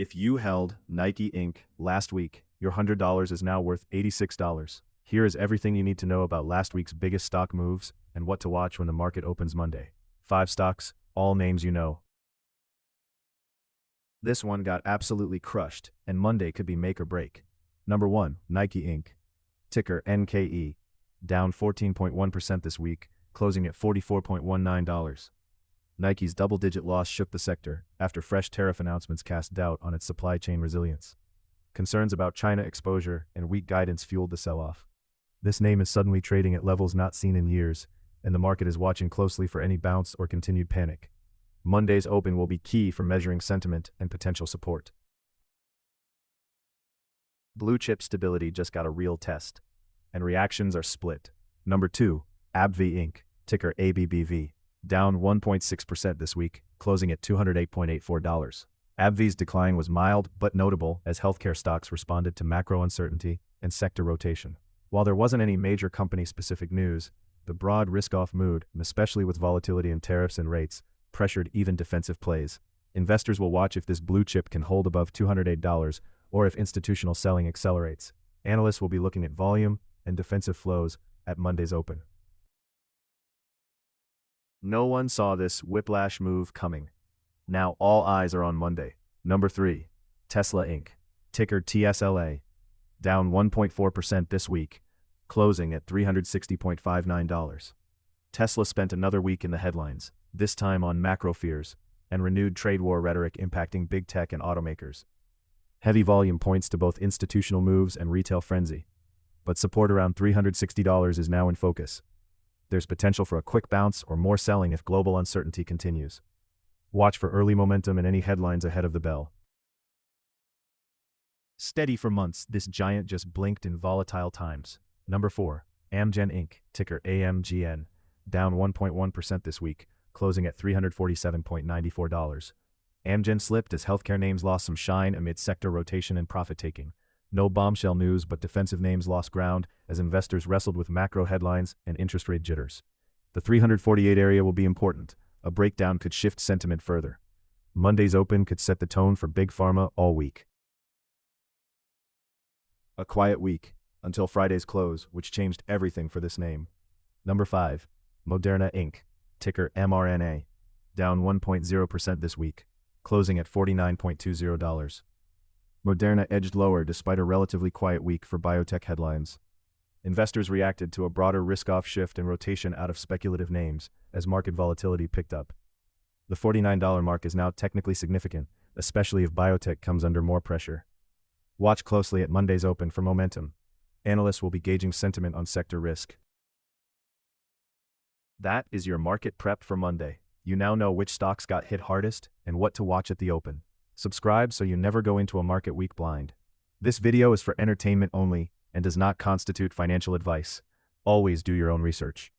If you held Nike Inc. last week, your $100 is now worth $86. Here is everything you need to know about last week's biggest stock moves and what to watch when the market opens Monday. 5 stocks, all names you know. This one got absolutely crushed, and Monday could be make or break. Number 1, Nike Inc. Ticker NKE. Down 14.1% this week, closing at $44.19. Nike's double-digit loss shook the sector after fresh tariff announcements cast doubt on its supply chain resilience. Concerns about China exposure and weak guidance fueled the sell-off. This name is suddenly trading at levels not seen in years, and the market is watching closely for any bounce or continued panic. Monday's open will be key for measuring sentiment and potential support. Blue chip stability just got a real test, and reactions are split. Number 2, AbbVie Inc., ticker ABBV. Down 1.6% this week, closing at $208.84. AbbVie's decline was mild but notable as healthcare stocks responded to macro uncertainty and sector rotation. While there wasn't any major company-specific news, the broad risk-off mood, especially with volatility in tariffs and rates, pressured even defensive plays. Investors will watch if this blue chip can hold above $208 or if institutional selling accelerates. Analysts will be looking at volume and defensive flows at Monday's open. No one saw this whiplash move coming. Now all eyes are on Monday. Number 3, Tesla Inc., ticker TSLA. Down 1.4% this week, closing at $360.59. Tesla spent another week in the headlines, this time on macro fears and renewed trade war rhetoric impacting big tech and automakers. Heavy volume points to both institutional moves and retail frenzy, but support around $360 is now in focus. There's potential for a quick bounce or more selling if global uncertainty continues. Watch for early momentum and any headlines ahead of the bell. Steady for months, this giant just blinked in volatile times. Number 4, Amgen Inc., ticker AMGN. Down 1.1% this week, closing at $347.94. Amgen slipped as healthcare names lost some shine amid sector rotation and profit-taking. No bombshell news, but defensive names lost ground as investors wrestled with macro headlines and interest rate jitters. The 348 area will be important. A breakdown could shift sentiment further. Monday's open could set the tone for big pharma all week. A quiet week until Friday's close, which changed everything for this name. Number 5, Moderna Inc., ticker mRNA. Down 1.0% this week, closing at $49.20. Moderna edged lower despite a relatively quiet week for biotech headlines. Investors reacted to a broader risk-off shift and rotation out of speculative names as market volatility picked up. The $49 mark is now technically significant, especially if biotech comes under more pressure. Watch closely at Monday's open for momentum. Analysts will be gauging sentiment on sector risk. That is your market prep for Monday. You now know which stocks got hit hardest and what to watch at the open. Subscribe so you never go into a market week blind. This video is for entertainment only and does not constitute financial advice. Always do your own research.